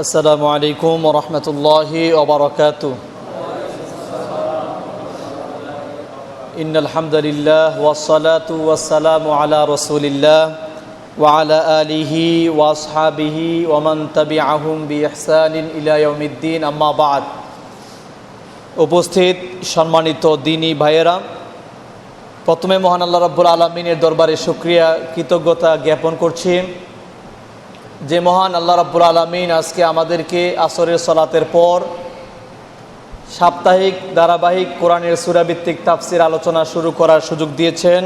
আসসালামু আলাইকুম ওয়া রাহমাতুল্লাহি ওয়া বারাকাতুহু। ইন্নাল হামদুলিল্লাহ ওয়াস সালাতু ওয়াস সালামু আলা রাসূলিল্লাহ ওয়া আলা আলিহি ওয়া আসহাবিহি ওয়া মান তাবিআহুম বিইহসানিন ইলা ইয়াউমিদ্দিন, আম্মা বা'দ। উপস্থিত সম্মানিত দ্বীনী ভাইয়েরা, প্রথমে মহান আল্লাহ রাব্বুল আলামিনের দরবারে শুকরিয়া কৃতজ্ঞতা জ্ঞাপন করছি যে মহান আল্লাহ রাব্বুল আলামিন আজকে আমাদেরকে আসরের সালাতের পর সাপ্তাহিক ধারাবাহিক কোরআনের সূরা ভিত্তিক তাফসীর আলোচনা শুরু করার সুযোগ দিয়েছেন।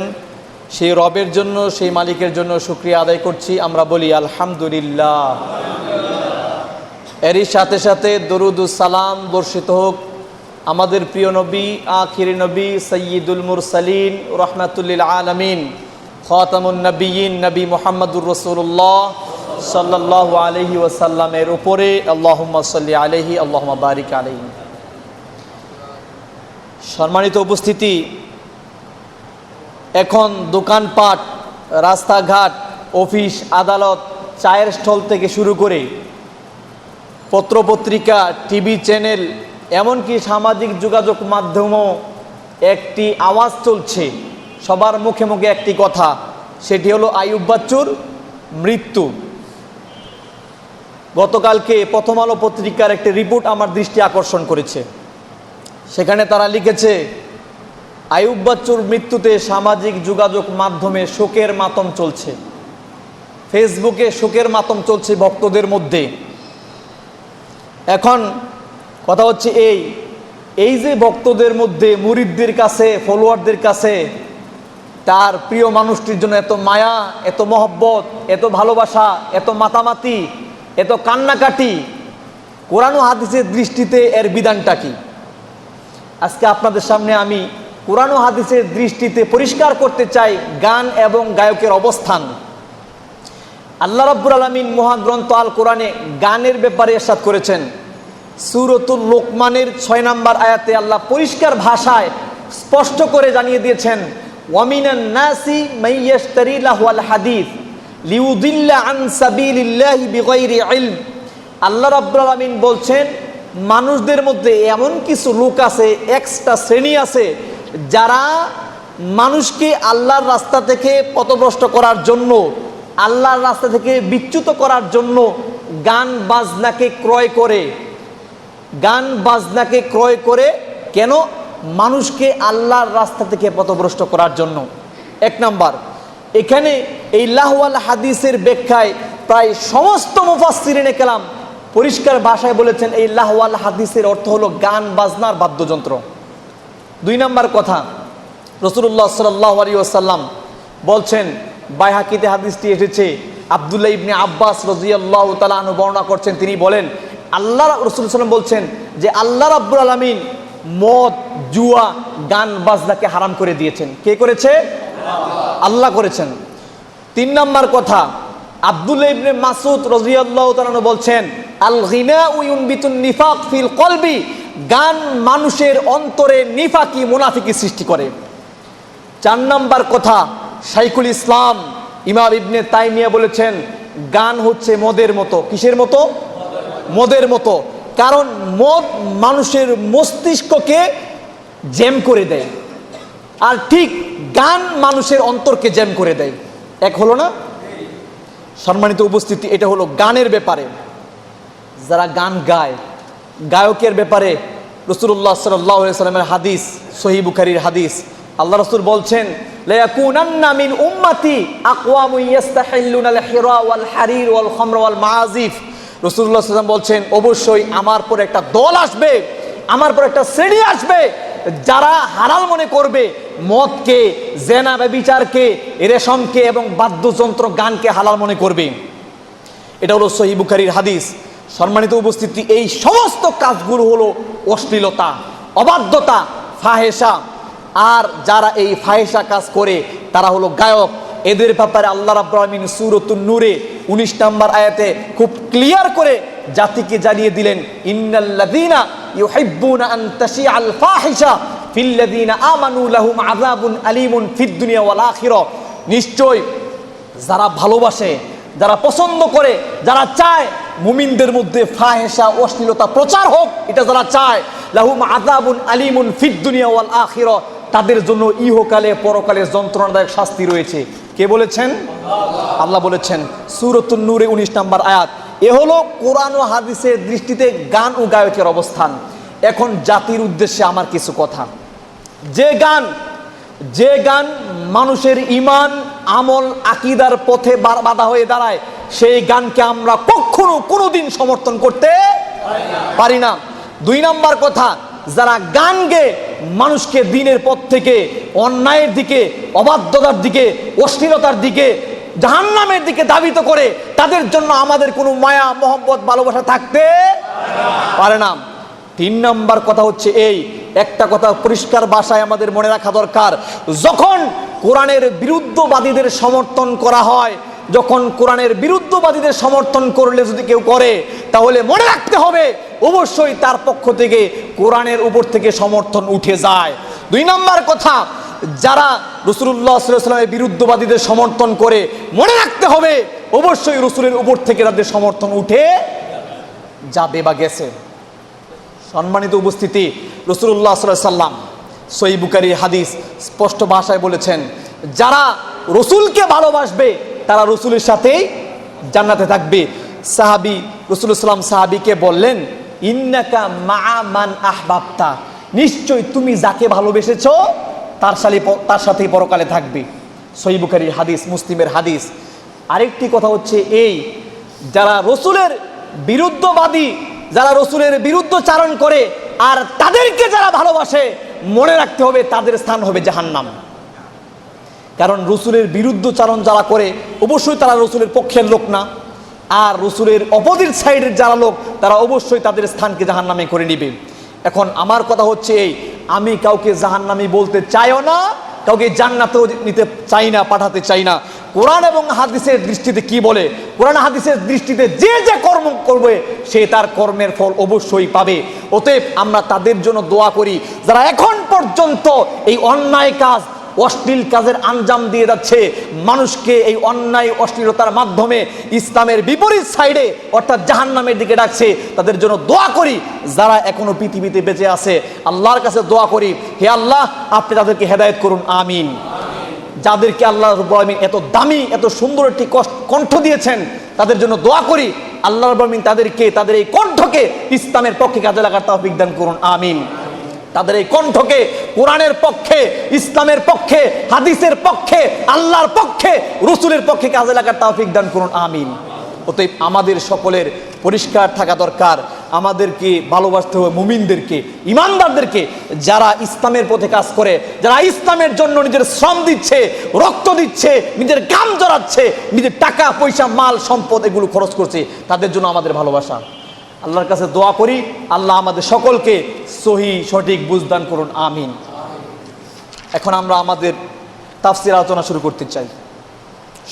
সেই রবের জন্য, সেই মালিকের জন্য শুকরিয়া আদায় করছি। আমরা বলি আলহামদুলিল্লাহ। এরই সাথে সাথে দরুদুস সালাম বর্ষিত হোক আমাদের প্রিয় নবী, আখিরি নবী, সাইয়্যিদুল মুরসালিন, রাহমাতুল লিল আলামিন, খাতামুন নবিয়্যিন, নবী মুহাম্মদুর রাসূলুল্লাহ সাল্লাল্লাহু আলাইহি ওয়াসাল্লামের উপরে। আল্লাহুম্মা সাল্লি আলাইহি, আল্লাহুম্মা বারিক আলাইহি। সম্মানিত উপস্থিতি, এখন দোকানপাট, রাস্তাঘাট, অফিস আদালত, চায়ের স্টল থেকে শুরু করে পত্রপত্রিকা, টিভি চ্যানেল, এমনকি সামাজিক যোগাযোগ মাধ্যমও একটি আওয়াজ চলছে, সবার মুখে মুখে একটি কথা, সেটি হলো আইয়ুব বাচ্চুর মৃত্যু। গতকালকে প্রথম আলো পত্রিকার একটি রিপোর্ট আমার দৃষ্টি আকর্ষণ করেছে। সেখানে তারা লিখেছে, আইয়ুব বাচ্চুর মৃত্যুতে সামাজিক যোগাযোগ মাধ্যমে শোকের মাতম চলছে, ফেসবুকে শোকের মাতম চলছে ভক্তদের মধ্যে। এখন কথা হচ্ছে এই যে ভক্তদের মধ্যে, মুরিদদের কাছে, ফলোয়ারদের কাছে তার প্রিয় মানুষটির জন্য এত মায়া, এত মহব্বত, এত ভালোবাসা, এত মাতামাতি, এত কান্নাকাটি, কোরআন ও হাদিসের দৃষ্টিতে এর বিধানটা কি? আজকে আপনাদের সামনে আমি কোরআন ও হাদিসের দৃষ্টিতে পরিষ্কার করতে চাই গান এবং গায়কের অবস্থান। আল্লাহ রাব্বুল আলামিন মহাগ্রন্থ আল কোরআনে গানের ব্যাপারে ইরশাদ করেছেন। সূরাতুল লোকমানের 6 নম্বর আয়াতে আল্লাহ পরিষ্কার ভাষায় স্পষ্ট করে জানিয়ে দিয়েছেন, ওয়ামিনান নাসি মাইয়াশতারি লাহুল হাদিস লিউদিল্লা আন সাবিলিল্লাহি বিগাইরি ইলম। আল্লাহ রাব্বুল আলামিন বলছেন, মানুষদের মধ্যে এমন কিছু লোক আছে, এক্সট্রা শ্রেণী আছে, যারা মানুষকে আল্লাহর রাস্তা থেকে পথভ্রষ্ট করার জন্য, আল্লাহর রাস্তা থেকে বিচ্যুত করার জন্য গান বাজনাকে ক্রয় করে। গান বাজনাকে ক্রয় করে কেন? মানুষকে আল্লাহর রাস্তা থেকে পথভ্রষ্ট করার জন্য। এক নাম্বার, এখানে এই লাহওয়াল হাদিসের ব্যাখ্যায় প্রায় সমস্ত মুফাসসিরিনে কেরাম পরিষ্কার ভাষায় বলেছেন, এই লাহওয়াল হাদিসের অর্থ হলো গান বাজনার বাদ্যযন্ত্র। 2 নম্বর কথা, রাসূলুল্লাহ সাল্লাল্লাহু আলাইহি ওয়াসাল্লাম বলছেন, বাইহাকিতে হাদিসটি এসেছে, আব্দুল্লাহ ইবনে আব্বাস রাদিয়াল্লাহু তাআলা আনহু বর্ণনা করছেন, তিনি বলেন, আল্লাহ রাসূল সাল্লাল্লাহু আলাইহি ওয়াসাল্লাম বলছেন যে আল্লাহ রাব্বুল আলামিন মদ, জুয়া, গান বাজনাকে হারাম করে দিয়েছেন। কে করেছে? আল্লাহ করেছেন। 3 নম্বর কথা, আব্দুল্লাহ ইবনে মাসউদ রাদিয়াল্লাহু তাআলা আনহু বলছেন, আল গিনাউ ইউনবিতুন নিফাক ফিল কলবি। গান মানুষের অন্তরে নিফাকি, মুনাফিকি সৃষ্টি করে। 4 নম্বর কথা, শাইখুল ইসলাম ইমাম ইবনে তাইমিয়া বলেছেন, গান হচ্ছে মদের মতো। কিসের মতো? মদের মতো। কারণ মদ মানুষের মস্তিষ্ককে জ্যাম করে দেয়, আর ঠিক গান মানুষের অন্তরকে জ্যাম করে দেয়। এক হলো না? সম্মানিত উপস্থিতি, এটা হলো গানের ব্যাপারে। যারা গান গায়, গায়কের ব্যাপারে রাসূলুল্লাহ সাল্লাল্লাহু আলাইহি ওয়াসাল্লামের হাদিস, সহিহ বুখারীর হাদিস, আল্লাহ রাসূল বলছেন, লা ইয়াকুনান্না মিন উম্মতি আকওয়ামু ইয়াস্তাহিল্লুনাল হিরা ওয়াল হারির ওয়াল খামর ওয়াল মাআজিফ। রাসূলুল্লাহ সাল্লাল্লাহু আলাইহি ওয়াসাল্লাম বলছেন, অবশ্যই আমার পর একটা দল আসবে, আমার পর একটা শ্রেণী আসবে, যারা হালাল মনে করবে মদকে, জেনা, ব্যভিচারকে, রেশমকে এবং বাদ্যযন্ত্র গানকে হালাল মনে করবে। এটা হলো সহিহ বুখারীর হাদিস। সম্মানিত উপস্থিতি, এই সমস্ত কাজগুলো হলো অশ্লীলতা, অবাধ্যতা, ফাহেসা। আর যারা এই ফাহেসা কাজ করে তারা হলো গায়ক। এদের ব্যাপারে আল্লাহ রাব্বুল আলামিন সূরাতুন নূরে 19 নম্বর আয়াতে খুব ক্লিয়ার করে জাতিকে জানিয়ে দিলেন, ইন্নাল্লাযীনা ইউহিব্বুনা আন তাশিআল ফাহিশা ফিল্লাযীনা আমানু লাহুম আযাবুন আলীমুন ফিদ দুনিয়া ওয়াল আখিরা। নিশ্চয় যারা ভালোবাসে, যারা পছন্দ করে, যারা চায় মুমিনদের মধ্যে ফাহেশা অশ্লীলতা প্রচার হোক, এটা যারা চায়, লাহুম আযাবুন আলিমুন ফিদ দুনিয়া ওয়াল আখিরাহ, তাদের জন্য ইহকালে পরকালে যন্ত্রণাদায়ক শাস্তি রয়েছে। কে বলেছেন? আল্লাহ বলেছেন সূরাতুন নূরে 19 নম্বর আয়াত। এ হলো কোরআন ও হাদিসের দৃষ্টিতে গান ও গায়কের অবস্থান। এখন জাতির উদ্দেশ্যে আমার কিছু কথা। যে গান মানুষের ঈমান আমল আকীদার পথে বাধা হয়ে দাঁড়ায়, সেই গানকে আমরা কখনো কোনোদিন সমর্থন করতে পারি না। 2 নম্বর কথা, যারা গান গেয়ে মানুষকে দ্বীনের পথ থেকে অন্যায়ের দিকে, অবাধ্যতার দিকে, অশ্লীলতার দিকে, জাহান্নামের দিকে ধাবিত করে, তাদের জন্য আমাদের কোনো মায়া মহব্বত ভালোবাসা থাকতে পারে না। 3 নম্বর কথা হচ্ছে এই, একটা কথা পরিষ্কার ভাষায় আমাদের মনে রাখা দরকার, যখন কোরআনের বিরুদ্ধবাদীদের সমর্থন করা হয়, যখন কোরআনের বিরুদ্ধবাদীদের সমর্থন করলে যদি কেউ করে, তাহলে মনে রাখতে হবে অবশ্যই তার পক্ষ থেকে কোরআনের উপর থেকে সমর্থন উঠে যায়। 2 নম্বর কথা, যারা রাসূলুল্লাহ সাল্লাল্লাহু আলাইহি ওয়াসাল্লামের বিরুদ্ধবাদীদের সমর্থন করে, মনে রাখতে হবে অবশ্যই রাসূলের উপর থেকে তাদের সমর্থন উঠে যাবে বা গেছে। সম্মানিত উপস্থিতি, রাসূলুল্লাহ সাল্লাল্লাহু আলাইহি ওয়াসাল্লাম সহিহ বুখারী হাদিস স্পষ্ট ভাষায় বলেছেন, যারা রাসূলকে ভালোবাসবে তারা রাসূলের সাথেই জান্নাতে থাকবে। সাহাবী রাসূলুল্লাহ সাল্লাল্লাহু আলাইহি ওয়াসাল্লাম সাহাবীকে বললেন, ইন্নাকা মা'a মান আহবাবতা, নিশ্চয় তুমি যাকে ভালোবেসেছো তার সাথেই পরকালে থাকবে। সহিহ বুখারীর হাদিস, মুসলিমের হাদিস। আরেকটি কথা হচ্ছে এই, যারা রাসূলের বিরুদ্ধবাদী, যারা রাসূলের বিরুদ্ধচারণ করে আর তাদেরকে যারা ভালোবাসে, মনে রাখতে হবে তাদের স্থান হবে জাহান্নাম। কারণ রাসূলের বিরুদ্ধচারণ যারা করে অবশ্যই তারা রাসূলের পক্ষের লোক না, আর রাসূলের অপোজিট সাইডের যারা লোক তারা অবশ্যই তাদের স্থানকে জাহান্নামে করে নেবে। এখন আমার কথা হচ্ছে এই, আমি কাউকে জাহান্নামী বলতে চাইও না, কাউকে জান্নাতেও নিতে চাই না, পাঠাতে চাই না। কোরআন এবং হাদিসের দৃষ্টিতে কি বলে? কোরআন হাদিসের দৃষ্টিতে যে যে কর্ম করবে সে তার কর্মের ফল অবশ্যই পাবে। অতএব আমরা তাদের জন্য দোয়া করি যারা এখন পর্যন্ত এই অন্যায় কাজ, অশ্লীল কাজের আঞ্জাম দিয়ে যাচ্ছে, মানুষকে এই অন্যায় অশ্লীলতার মাধ্যমে ইসলামের বিপরীত সাইডে অর্থাৎ জাহান্নামের দিকে ডাকছে। তাদের জন্য দোয়া করি, যারা এখনো পৃথিবীতে বেঁচে আছে আল্লাহর কাছে দোয়া করি, হে আল্লাহ আপনি তাদেরকে হেদায়েত করুন, আমিন। যাদেরকে আল্লাহ রাব্বুল আলামিন এত দামি এত সুন্দর একটি কণ্ঠ দিয়েছেন, তাদের জন্য দোয়া করি আল্লাহ রাব্বুল আলামিন তাদেরকে, তাদের এই কণ্ঠকে ইসলামের পক্ষে কাজে লাগার তৌফিক দান করুন, আমিন। তাদের এই কণ্ঠকে কোরআনের পক্ষে, ইসলামের পক্ষে, হাদিসের পক্ষে, আল্লাহর পক্ষে, রাসূলের পক্ষে কাজে লাগার তৌফিক দান করুন, আমিন। অতএব আমাদের সকলের পরিষ্কার থাকা দরকার, আমাদেরকে ভালোবাসতে হবে মুমিনদেরকে, ইমানদারদেরকে, যারা ইসলামের পথে কাজ করে, যারা ইসলামের জন্য নিজের শ্রম দিচ্ছে, রক্ত দিচ্ছে, নিজের ঘাম জড়াচ্ছে, নিজের টাকা পয়সা মাল সম্পদ এগুলো খরচ করছে, তাদের জন্য আমাদের ভালোবাসা। আল্লাহর কাছে দোয়া করি আল্লাহ আমাদের সকলকে সঠিক বুঝদান করুন, আমিন। এখন আমরা আমাদের তাফসীর আলোচনা শুরু করতে চাই।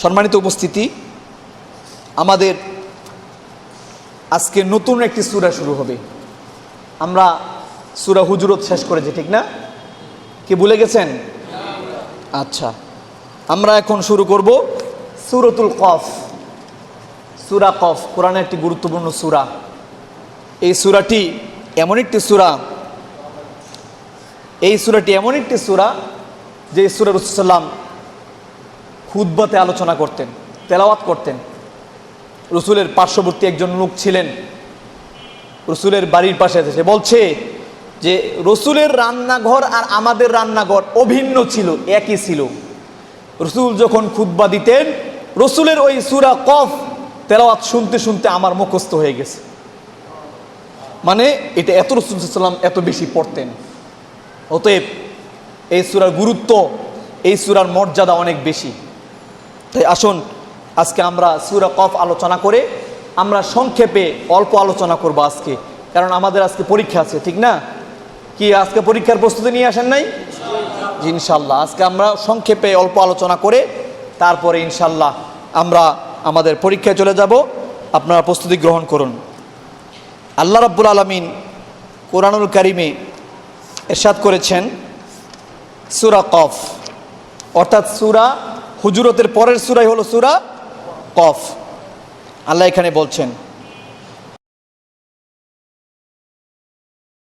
সম্মানিত উপস্থিতি, আমাদের আজকে নতুন একটি সূরা শুরু হবে। আমরা সূরা হুজুরাত শেষ করেছি, ঠিক না? কি ভুলে গেছেন? আচ্ছা, আমরা এখন শুরু করব সূরাতুল কফ। সূরা কফ কোরআনের একটি গুরুত্বপূর্ণ সূরা। এই সূরাটি এমন একটি সূরা, যে সূরা রাসূলুল্লাহ সাল্লাল্লাহু খুতবাতে আলোচনা করতেন, তেলাওয়াত করতেন। রাসূলের পার্শ্ববর্তী একজন লোক ছিলেন, রাসূলের বাড়ির পাশে, সে বলছে যে রাসূলের রান্নাঘর আর আমাদের রান্নাঘর অভিন্ন ছিল, একই ছিল। রাসূল যখন খুতবা দিতেন, রাসূলের ওই সূরা কফ তেলাওয়াত শুনতে শুনতে আমার মুখস্থ হয়ে গেছে। মানে এটা এত রাসূল সাল্লাল্লাহু আলাইহি ওয়াসাল্লাম এত বেশি পড়তেন। অতএব এই সূরার গুরুত্ব, এই সূরার মর্যাদা অনেক বেশি। তাই আসুন আজকে আমরা সূরা কফ আলোচনা করে আমরা সংক্ষেপে অল্প আলোচনা করব আজকে, কারণ আমাদের আজকে পরীক্ষা আছে, ঠিক না? কি আজকে পরীক্ষার প্রস্তুতি নিয়ে আসেন নাই? ইনশাল্লাহ আজকে আমরা সংক্ষেপে অল্প আলোচনা করে তারপরে ইনশাল্লাহ আমরা আমাদের পরীক্ষায় চলে যাব। আপনারা প্রস্তুতি গ্রহণ করুন। আল্লাহ রাব্বুল আলামিন কোরআনুল কারিমে ইরশাদ করেছেন সূরা কফ, অর্থাৎ সূরা হুজুরাতের পরের সূরাই হলো সূরা কফ। আল্লাহ এখানে বলছেন,